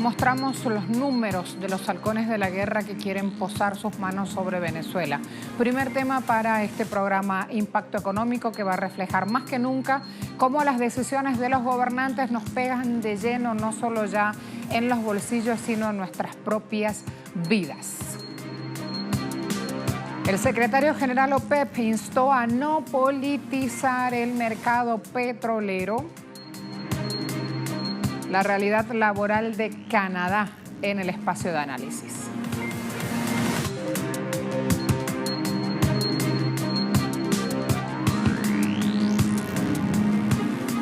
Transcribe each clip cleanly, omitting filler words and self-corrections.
mostramos los números de los halcones de la guerra que quieren posar sus manos sobre Venezuela. Primer tema para este programa Impacto Económico, que va a reflejar más que nunca cómo las decisiones de los gobernantes nos pegan de lleno, no solo ya en los bolsillos, sino en nuestras propias vidas. El secretario general OPEP instó a no politizar el mercado petrolero. La realidad laboral de Canadá en el espacio de análisis.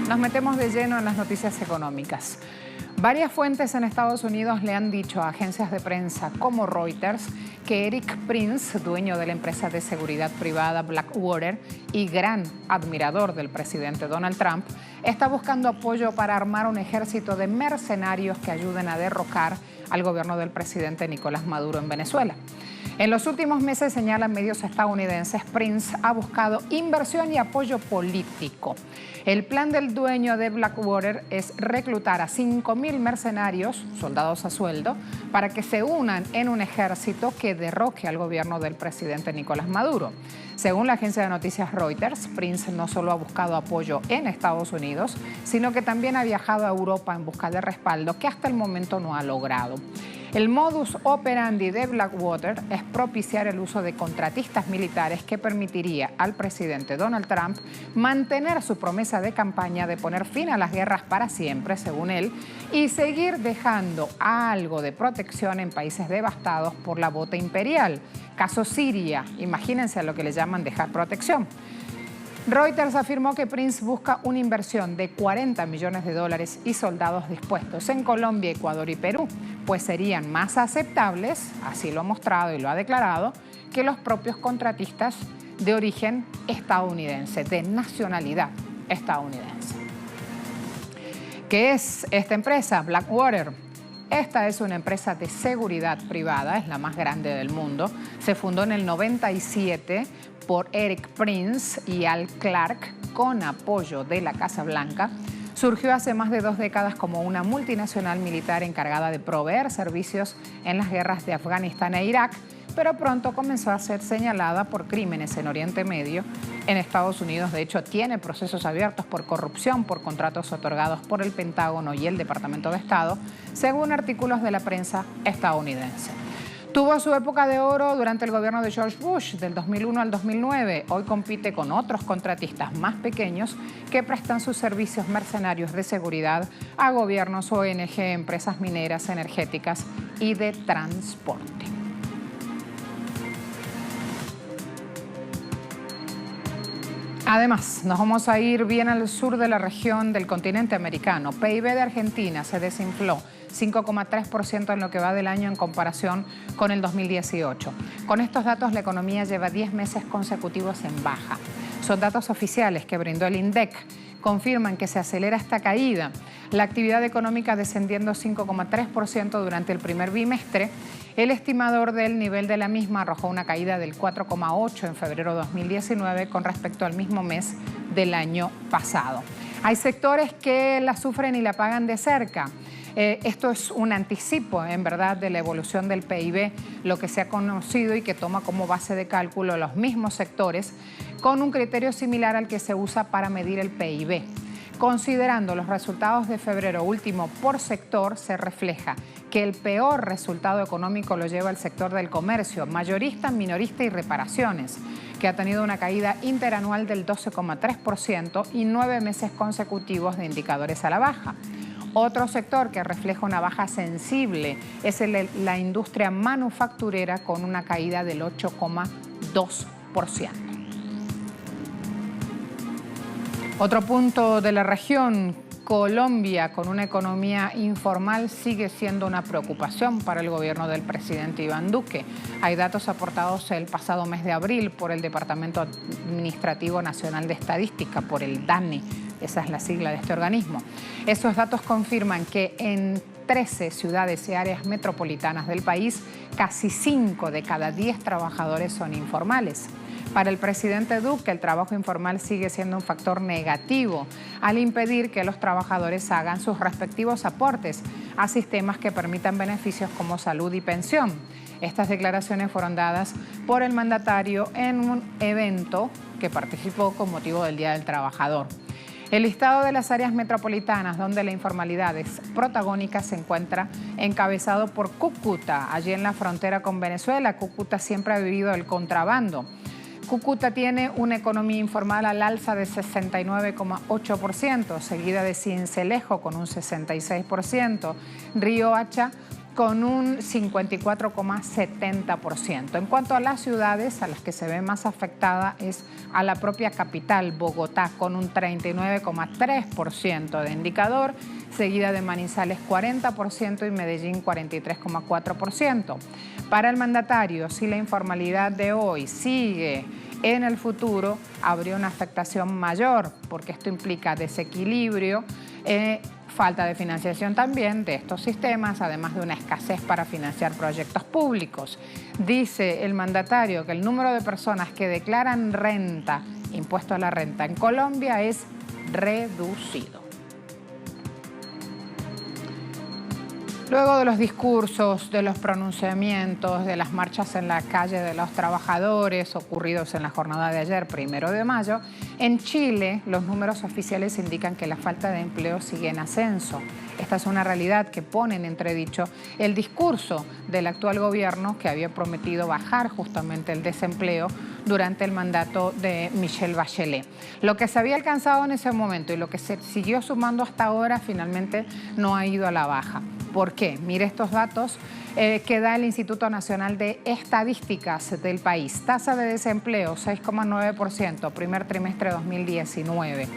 Nos metemos de lleno en las noticias económicas. Varias fuentes en Estados Unidos le han dicho a agencias de prensa como Reuters que Eric Prince, dueño de la empresa de seguridad privada Blackwater y gran admirador del presidente Donald Trump, está buscando apoyo para armar un ejército de mercenarios que ayuden a derrocar al gobierno del presidente Nicolás Maduro en Venezuela. En los últimos meses, señalan medios estadounidenses, Prince ha buscado inversión y apoyo político. El plan del dueño de Blackwater es reclutar a 5.000 mercenarios, soldados a sueldo, para que se unan en un ejército que derroque al gobierno del presidente Nicolás Maduro. Según la agencia de noticias Reuters, Prince no solo ha buscado apoyo en Estados Unidos, sino que también ha viajado a Europa en busca de respaldo, que hasta el momento no ha logrado. El modus operandi de Blackwater es propiciar el uso de contratistas militares que permitiría al presidente Donald Trump mantener su promesa de campaña de poner fin a las guerras para siempre, según él, y seguir dejando algo de protección en países devastados por la bota imperial. Caso Siria, imagínense a lo que le llaman dejar protección. Reuters afirmó que Prince busca una inversión de $40 millones y soldados dispuestos en Colombia, Ecuador y Perú, pues serían más aceptables, así lo ha mostrado y lo ha declarado, que los propios contratistas de origen estadounidense, de nacionalidad estadounidense. ¿Qué es esta empresa? Blackwater. Esta es una empresa de seguridad privada, es la más grande del mundo. Se fundó en el 97 por Eric Prince y Al Clark con apoyo de la Casa Blanca. Surgió hace más de 2 décadas como una multinacional militar encargada de proveer servicios en las guerras de Afganistán e Irak, pero pronto comenzó a ser señalada por crímenes en Oriente Medio. En Estados Unidos, de hecho, tiene procesos abiertos por corrupción por contratos otorgados por el Pentágono y el Departamento de Estado, según artículos de la prensa estadounidense. Tuvo su época de oro durante el gobierno de George Bush, del 2001 al 2009. Hoy compite con otros contratistas más pequeños que prestan sus servicios mercenarios de seguridad a gobiernos, ONG, empresas mineras, energéticas y de transporte. Además, nos vamos a ir bien al sur de la región del continente americano. PIB de Argentina se desinfló 5,3% en lo que va del año en comparación con el 2018. Con estos datos, la economía lleva 10 meses consecutivos en baja. Son datos oficiales que brindó el INDEC. Confirman que se acelera esta caída. La actividad económica descendiendo 5,3% durante el primer bimestre. El estimador del nivel de la misma arrojó una caída del 4,8% en febrero de 2019 con respecto al mismo mes del año pasado. Hay sectores que la sufren y la pagan de cerca. Esto es un anticipo, en verdad, de la evolución del PIB, lo que se ha conocido y que toma como base de cálculo los mismos sectores, con un criterio similar al que se usa para medir el PIB. Considerando los resultados de febrero último por sector, se refleja que el peor resultado económico lo lleva el sector del comercio, mayorista, minorista y reparaciones, que ha tenido una caída interanual del 12,3% y 9 meses consecutivos de indicadores a la baja. Otro sector que refleja una baja sensible es la industria manufacturera con una caída del 8,2%. Otro punto de la región, Colombia, con una economía informal, sigue siendo una preocupación para el gobierno del presidente Iván Duque. Hay datos aportados el pasado mes de abril por el Departamento Administrativo Nacional de Estadística, por el DANE. Esa es la sigla de este organismo. Esos datos confirman que en 13 ciudades y áreas metropolitanas del país, casi 5 de cada 10 trabajadores son informales. Para el presidente Duque, el trabajo informal sigue siendo un factor negativo al impedir que los trabajadores hagan sus respectivos aportes a sistemas que permitan beneficios como salud y pensión. Estas declaraciones fueron dadas por el mandatario en un evento que participó con motivo del Día del Trabajador. El listado de las áreas metropolitanas donde la informalidad es protagónica se encuentra encabezado por Cúcuta, allí en la frontera con Venezuela. Cúcuta siempre ha vivido el contrabando. Cúcuta tiene una economía informal al alza de 69,8%, seguida de Sincelejo con un 66%, Riohacha con un 54,70%. En cuanto a las ciudades, a las que se ve más afectada es a la propia capital, Bogotá, con un 39,3% de indicador, seguida de Manizales 40% y Medellín 43,4%. Para el mandatario, si la informalidad de hoy sigue en el futuro, habría una afectación mayor, porque esto implica desequilibrio, falta de financiación también de estos sistemas, además de una escasez para financiar proyectos públicos. Dice el mandatario que el número de personas que declaran renta, impuesto a la renta en Colombia, es reducido. Luego de los discursos, de los pronunciamientos, de las marchas en la calle de los trabajadores ocurridos en la jornada de ayer, 1 de mayo, en Chile los números oficiales indican que la falta de empleo sigue en ascenso. Esta es una realidad que pone en entredicho el discurso del actual gobierno que había prometido bajar justamente el desempleo durante el mandato de Michelle Bachelet. Lo que se había alcanzado en ese momento y lo que se siguió sumando hasta ahora finalmente no ha ido a la baja. ¿Por qué? Mire estos datos que da el Instituto Nacional de Estadísticas del país. Tasa de desempleo 6,9%, primer trimestre de 2019.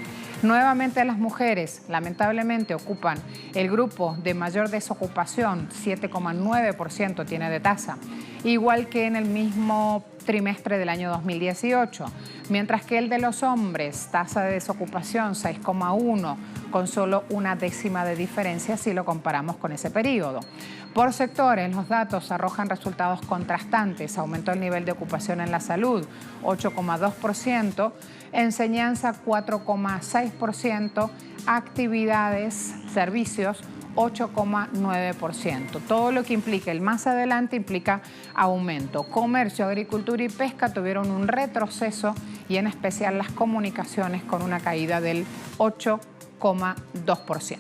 Nuevamente las mujeres, lamentablemente, ocupan el grupo de mayor desocupación, 7,9% tiene de tasa, igual que en el mismo trimestre del año 2018, mientras que el de los hombres, tasa de desocupación 6,1%, con solo una décima de diferencia si lo comparamos con ese periodo. Por sectores, los datos arrojan resultados contrastantes. Aumentó el nivel de ocupación en la salud, 8,2%, enseñanza 4,6%, actividades, servicios 8,9%. Todo lo que implica el más adelante implica aumento. Comercio, agricultura y pesca tuvieron un retroceso y en especial las comunicaciones con una caída del 8,2%.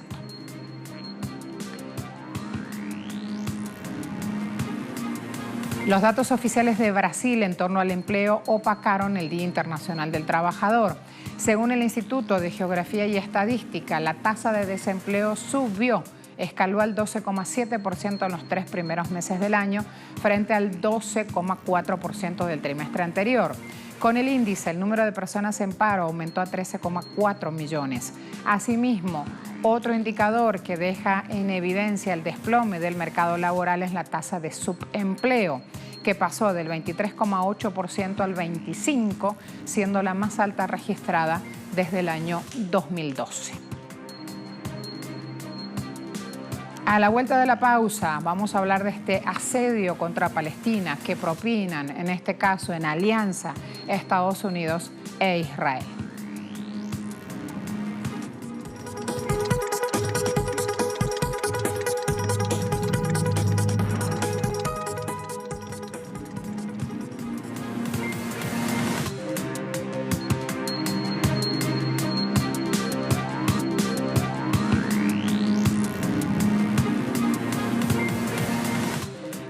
Los datos oficiales de Brasil en torno al empleo opacaron el Día Internacional del Trabajador. Según el Instituto de Geografía y Estadística, la tasa de desempleo subió, escaló al 12,7% en los 3 primeros meses del año, frente al 12,4% del trimestre anterior. Con el índice, el número de personas en paro aumentó a 13,4 millones. Asimismo, otro indicador que deja en evidencia el desplome del mercado laboral es la tasa de subempleo, que pasó del 23,8% al 25%, siendo la más alta registrada desde el año 2012. A la vuelta de la pausa vamos a hablar de este asedio contra Palestina que propinan, en este caso en alianza, Estados Unidos e Israel.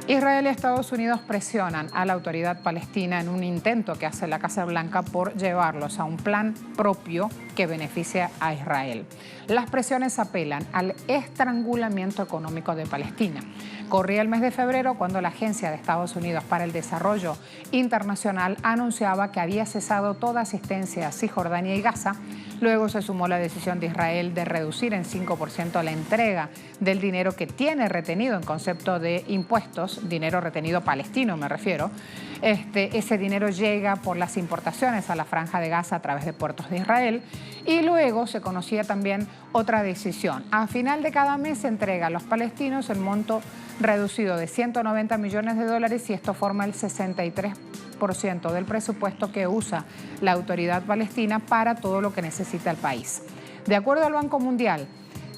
Israel y Estados Unidos presionan a la autoridad palestina en un intento que hace la Casa Blanca por llevarlos a un plan propio que beneficie a Israel. Las presiones apelan al estrangulamiento económico de Palestina. Corría el mes de febrero cuando la Agencia de Estados Unidos para el Desarrollo Internacional anunciaba que había cesado toda asistencia a Cisjordania y Gaza. Luego se sumó la decisión de Israel de reducir en 5% la entrega del dinero que tiene retenido en concepto de impuestos, dinero retenido palestino me refiero. Ese dinero llega por las importaciones a la Franja de Gaza a través de puertos de Israel. Y luego se conocía también otra decisión. A final de cada mes se entrega a los palestinos el monto reducido de 190 millones de dólares y esto forma el 63% del presupuesto que usa la autoridad palestina para todo lo que necesita el país. De acuerdo al Banco Mundial,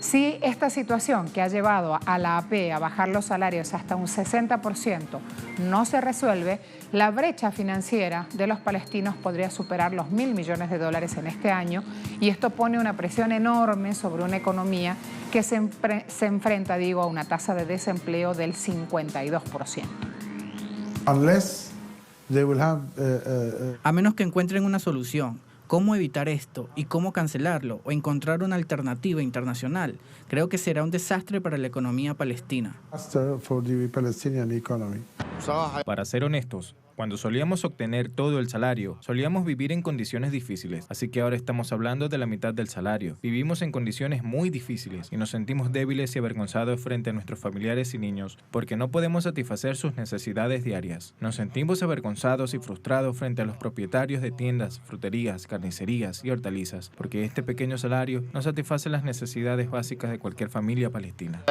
Si esta situación que ha llevado a la AP a bajar los salarios hasta un 60% no se resuelve, la brecha financiera de los palestinos podría superar los $1.000 millones en este año, y esto pone una presión enorme sobre una economía que se enfrenta, a una tasa de desempleo del 52%. A menos que encuentren una solución. ¿Cómo evitar esto y cómo cancelarlo o encontrar una alternativa internacional? Creo que será un desastre para la economía palestina. Para ser honestos, cuando solíamos obtener todo el salario, solíamos vivir en condiciones difíciles. Así que ahora estamos hablando de la mitad del salario. Vivimos en condiciones muy difíciles y nos sentimos débiles y avergonzados frente a nuestros familiares y niños porque no podemos satisfacer sus necesidades diarias. Nos sentimos avergonzados y frustrados frente a los propietarios de tiendas, fruterías, carnicerías y hortalizas porque este pequeño salario no satisface las necesidades básicas de cualquier familia palestina.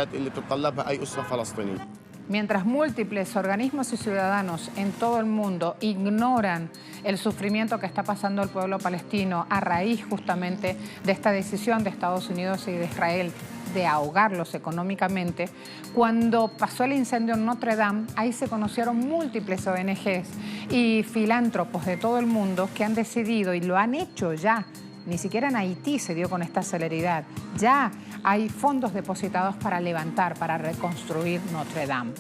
Mientras múltiples organismos y ciudadanos en todo el mundo ignoran el sufrimiento que está pasando el pueblo palestino a raíz justamente de esta decisión de Estados Unidos y de Israel de ahogarlos económicamente, cuando pasó el incendio en Notre Dame, ahí se conocieron múltiples ONGs y filántropos de todo el mundo que han decidido, y lo han hecho ya, ni siquiera en Haití se dio con esta celeridad. Ya hay fondos depositados para levantar, para reconstruir Notre Dame.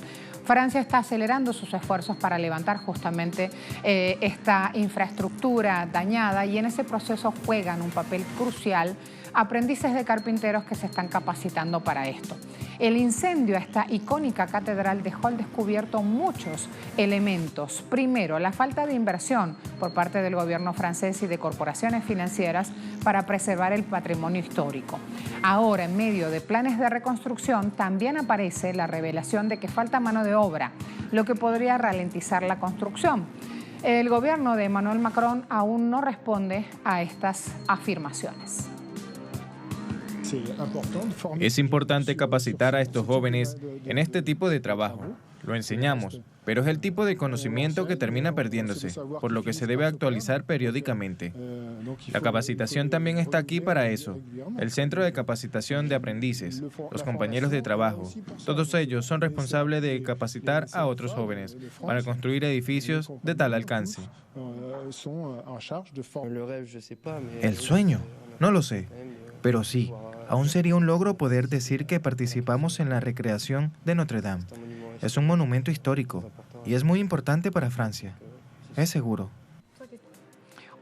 Francia está acelerando sus esfuerzos para levantar justamente esta infraestructura dañada, y en ese proceso juegan un papel crucial aprendices de carpinteros que se están capacitando para esto. El incendio a esta icónica catedral dejó al descubierto muchos elementos. Primero, la falta de inversión por parte del gobierno francés y de corporaciones financieras para preservar el patrimonio histórico. Ahora, en medio de planes de reconstrucción, también aparece la revelación de que falta mano de obra, lo que podría ralentizar la construcción. El gobierno de Emmanuel Macron aún no responde a estas afirmaciones. Es importante capacitar a estos jóvenes en este tipo de trabajo. Lo enseñamos, pero es el tipo de conocimiento que termina perdiéndose, por lo que se debe actualizar periódicamente. La capacitación también está aquí para eso. El Centro de Capacitación de Aprendices, los compañeros de trabajo, todos ellos son responsables de capacitar a otros jóvenes para construir edificios de tal alcance. El sueño, no lo sé, pero sí. Aún sería un logro poder decir que participamos en la recreación de Notre Dame. Es un monumento histórico y es muy importante para Francia. Es seguro.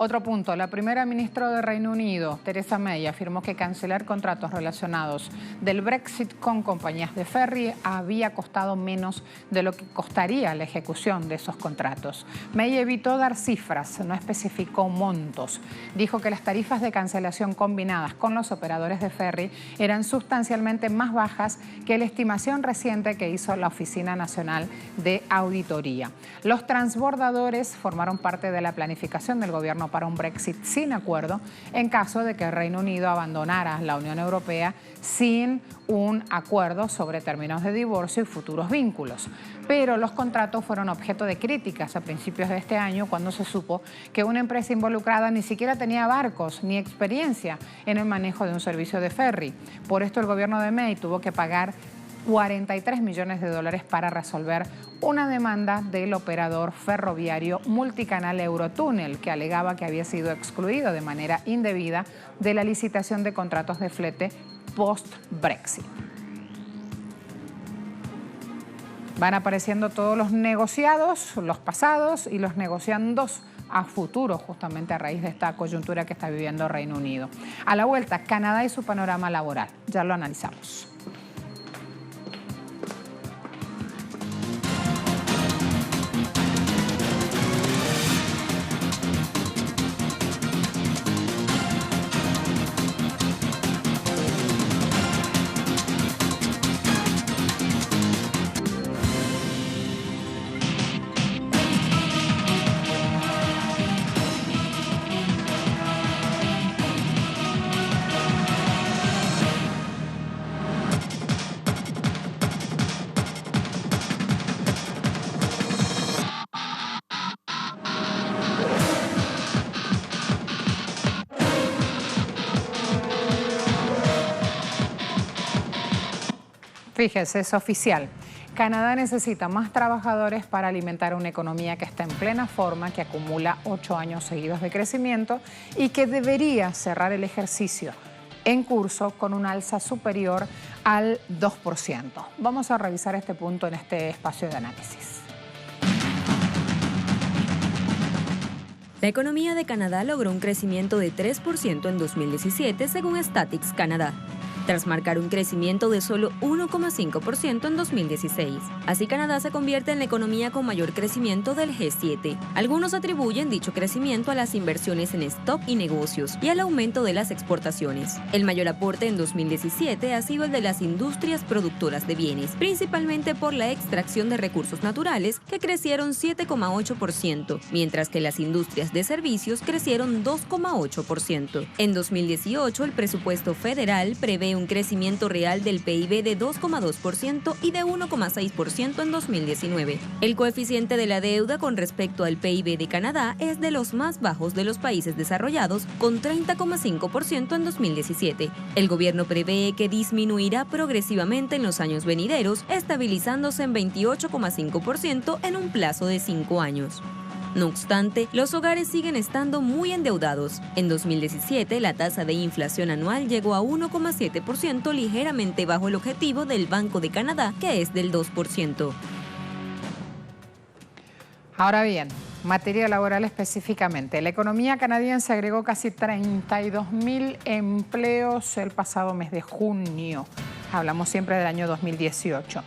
Otro punto, la primera ministra de Reino Unido, Theresa May, afirmó que cancelar contratos relacionados del Brexit con compañías de ferry había costado menos de lo que costaría la ejecución de esos contratos. May evitó dar cifras, no especificó montos. Dijo que las tarifas de cancelación combinadas con los operadores de ferry eran sustancialmente más bajas que la estimación reciente que hizo la Oficina Nacional de Auditoría. Los transbordadores formaron parte de la planificación del gobierno para un Brexit sin acuerdo en caso de que el Reino Unido abandonara la Unión Europea sin un acuerdo sobre términos de divorcio y futuros vínculos. Pero los contratos fueron objeto de críticas a principios de este año, cuando se supo que una empresa involucrada ni siquiera tenía barcos ni experiencia en el manejo de un servicio de ferry. Por esto el gobierno de May tuvo que pagar $43 millones para resolver una demanda del operador ferroviario multicanal Eurotunnel, que alegaba que había sido excluido de manera indebida de la licitación de contratos de flete post-Brexit. Van apareciendo todos los negociados, los pasados y los negociandos a futuro, justamente a raíz de esta coyuntura que está viviendo Reino Unido. A la vuelta, Canadá y su panorama laboral. Ya lo analizamos. Fíjese, es oficial. Canadá necesita más trabajadores para alimentar una economía que está en plena forma, que acumula 8 años seguidos de crecimiento y que debería cerrar el ejercicio en curso con un alza superior al 2%. Vamos a revisar este punto en este espacio de análisis. La economía de Canadá logró un crecimiento de 3% en 2017 según Statistics Canada, tras marcar un crecimiento de solo 1,5% en 2016. Así, Canadá se convierte en la economía con mayor crecimiento del G7. Algunos atribuyen dicho crecimiento a las inversiones en stock y negocios y al aumento de las exportaciones. El mayor aporte en 2017 ha sido el de las industrias productoras de bienes, principalmente por la extracción de recursos naturales, que crecieron 7,8%, mientras que las industrias de servicios crecieron 2,8%. En 2018, el presupuesto federal prevé un crecimiento real del PIB de 2,2% y de 1,6% en 2019. El coeficiente de la deuda con respecto al PIB de Canadá es de los más bajos de los países desarrollados, con 30,5% en 2017. El gobierno prevé que disminuirá progresivamente en los años venideros, estabilizándose en 28,5% en un plazo de 5 años. No obstante, los hogares siguen estando muy endeudados. En 2017, la tasa de inflación anual llegó a 1,7%, ligeramente bajo el objetivo del Banco de Canadá, que es del 2%. Ahora bien, materia laboral específicamente. La economía canadiense agregó casi 32.000 empleos el pasado mes de junio. Hablamos siempre del año 2018.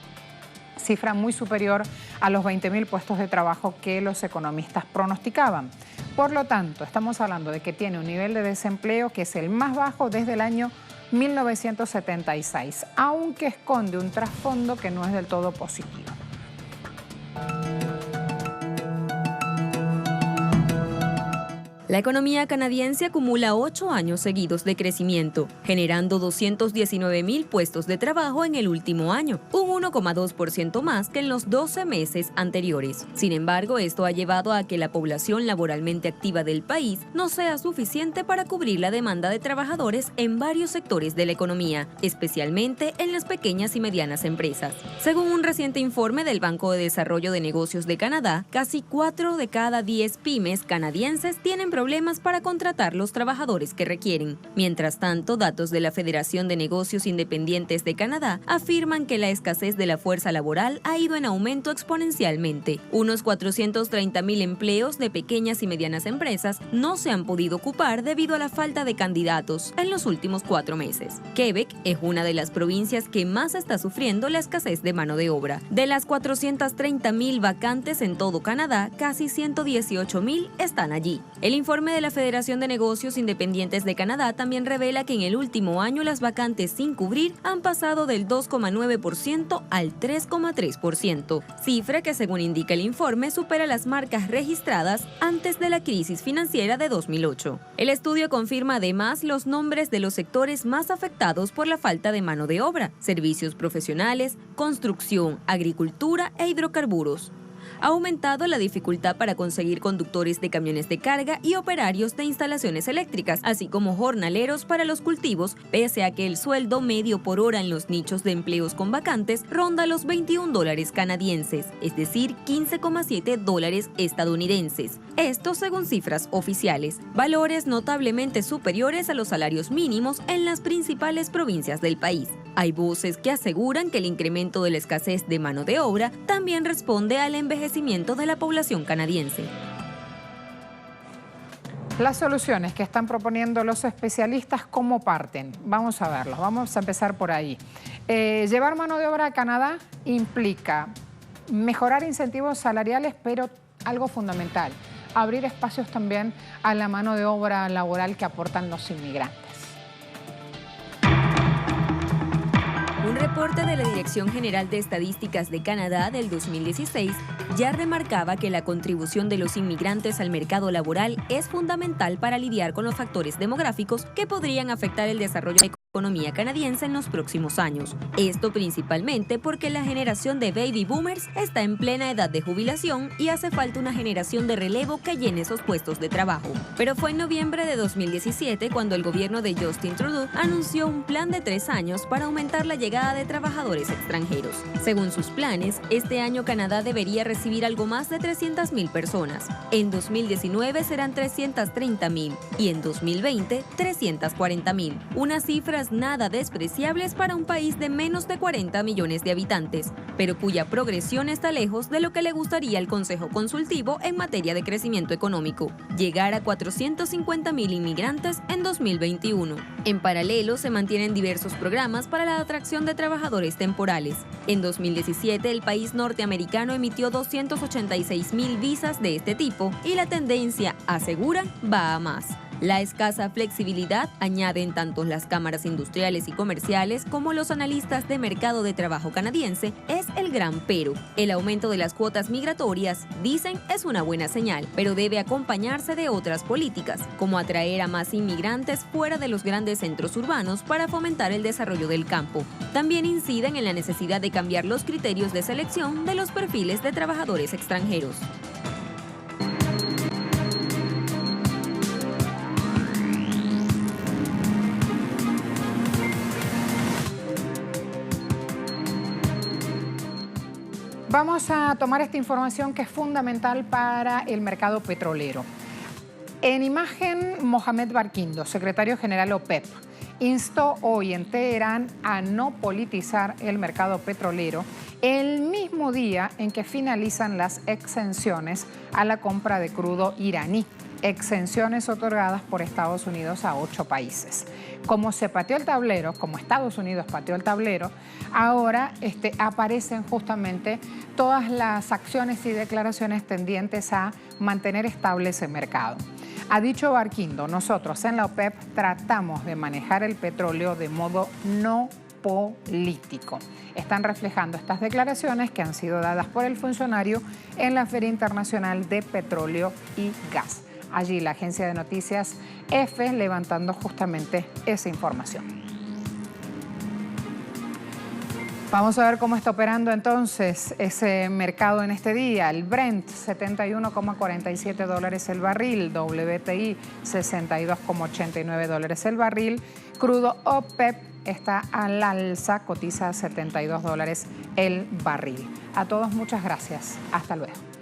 Cifra muy superior a los 20.000 puestos de trabajo que los economistas pronosticaban. Por lo tanto, estamos hablando de que tiene un nivel de desempleo que es el más bajo desde el año 1976, aunque esconde un trasfondo que no es del todo positivo. La economía canadiense acumula 8 años seguidos de crecimiento, generando 219.000 puestos de trabajo en el último año, un 1,2% más que en los 12 meses anteriores. Sin embargo, esto ha llevado a que la población laboralmente activa del país no sea suficiente para cubrir la demanda de trabajadores en varios sectores de la economía, especialmente en las pequeñas y medianas empresas. Según un reciente informe del Banco de Desarrollo de Negocios de Canadá, casi 4 de cada 10 pymes canadienses tienen problemas para contratar los trabajadores que requieren. Mientras tanto, datos de la Federación de Negocios Independientes de Canadá afirman que la escasez de la fuerza laboral ha ido en aumento exponencialmente. Unos 430.000 empleos de pequeñas y medianas empresas no se han podido ocupar debido a la falta de candidatos en los últimos 4 meses. Quebec es una de las provincias que más está sufriendo la escasez de mano de obra. De las 430.000 vacantes en todo Canadá, casi 118.000 están allí. El informe de la Federación de Negocios Independientes de Canadá también revela que en el último año las vacantes sin cubrir han pasado del 2,9% al 3,3%, cifra que, según indica el informe, supera las marcas registradas antes de la crisis financiera de 2008. El estudio confirma además los nombres de los sectores más afectados por la falta de mano de obra: servicios profesionales, construcción, agricultura e hidrocarburos. Ha aumentado la dificultad para conseguir conductores de camiones de carga y operarios de instalaciones eléctricas, así como jornaleros para los cultivos, pese a que el sueldo medio por hora en los nichos de empleos con vacantes ronda los $21 canadienses, es decir, $15,7 estadounidenses. Esto según cifras oficiales, valores notablemente superiores a los salarios mínimos en las principales provincias del país. Hay voces que aseguran que el incremento de la escasez de mano de obra también responde al envejecimiento de la población canadiense. Las soluciones que están proponiendo los especialistas, ¿cómo parten? Vamos a verlos, vamos a empezar por ahí. Llevar mano de obra a Canadá implica mejorar incentivos salariales, pero algo fundamental, abrir espacios también a la mano de obra laboral que aportan los inmigrantes. Un reporte de la Dirección General de Estadísticas de Canadá del 2016 ya remarcaba que la contribución de los inmigrantes al mercado laboral es fundamental para lidiar con los factores demográficos que podrían afectar el desarrollo económico. economía canadiense en los próximos años. Esto principalmente porque la generación de baby boomers está en plena edad de jubilación y hace falta una generación de relevo que llene esos puestos de trabajo. Pero fue en noviembre de 2017 cuando el gobierno de Justin Trudeau anunció un plan de 3 años para aumentar la llegada de trabajadores extranjeros. Según sus planes, este año Canadá debería recibir algo más de 300,000 personas. En 2019 serán 330,000 y en 2020 340,000. Unas cifras nada despreciables para un país de menos de 40 millones de habitantes, pero cuya progresión está lejos de lo que le gustaría al Consejo Consultivo en materia de crecimiento económico, llegar a 450,000 inmigrantes en 2021. En paralelo, se mantienen diversos programas para la atracción de trabajadores temporales. En 2017, el país norteamericano emitió 286,000 visas de este tipo y la tendencia, aseguran, va a más. La escasa flexibilidad, añaden tanto las cámaras industriales y comerciales como los analistas de mercado de trabajo canadiense, es el gran pero. El aumento de las cuotas migratorias, dicen, es una buena señal, pero debe acompañarse de otras políticas, como atraer a más inmigrantes fuera de los grandes centros urbanos para fomentar el desarrollo del campo. También inciden en la necesidad de cambiar los criterios de selección de los perfiles de trabajadores extranjeros. Vamos a tomar esta información que es fundamental para el mercado petrolero. En imagen, Mohamed Barkindo, secretario general OPEP, instó hoy en Teherán a no politizar el mercado petrolero el mismo día en que finalizan las exenciones a la compra de crudo iraní, exenciones otorgadas por Estados Unidos a 8 países. Como se pateó el tablero, como Estados Unidos pateó el tablero, ahora aparecen justamente todas las acciones y declaraciones tendientes a mantener estable ese mercado. Ha dicho Barkindo, nosotros en la OPEP tratamos de manejar el petróleo de modo no político. Están reflejando estas declaraciones que han sido dadas por el funcionario en la Feria Internacional de Petróleo y Gas. Allí la agencia de noticias EFE levantando justamente esa información. Vamos a ver cómo está operando entonces ese mercado en este día. El Brent, $71,47 el barril. WTI, $62,89 el barril. Crudo OPEP está al alza, cotiza $72 el barril. A todos muchas gracias. Hasta luego.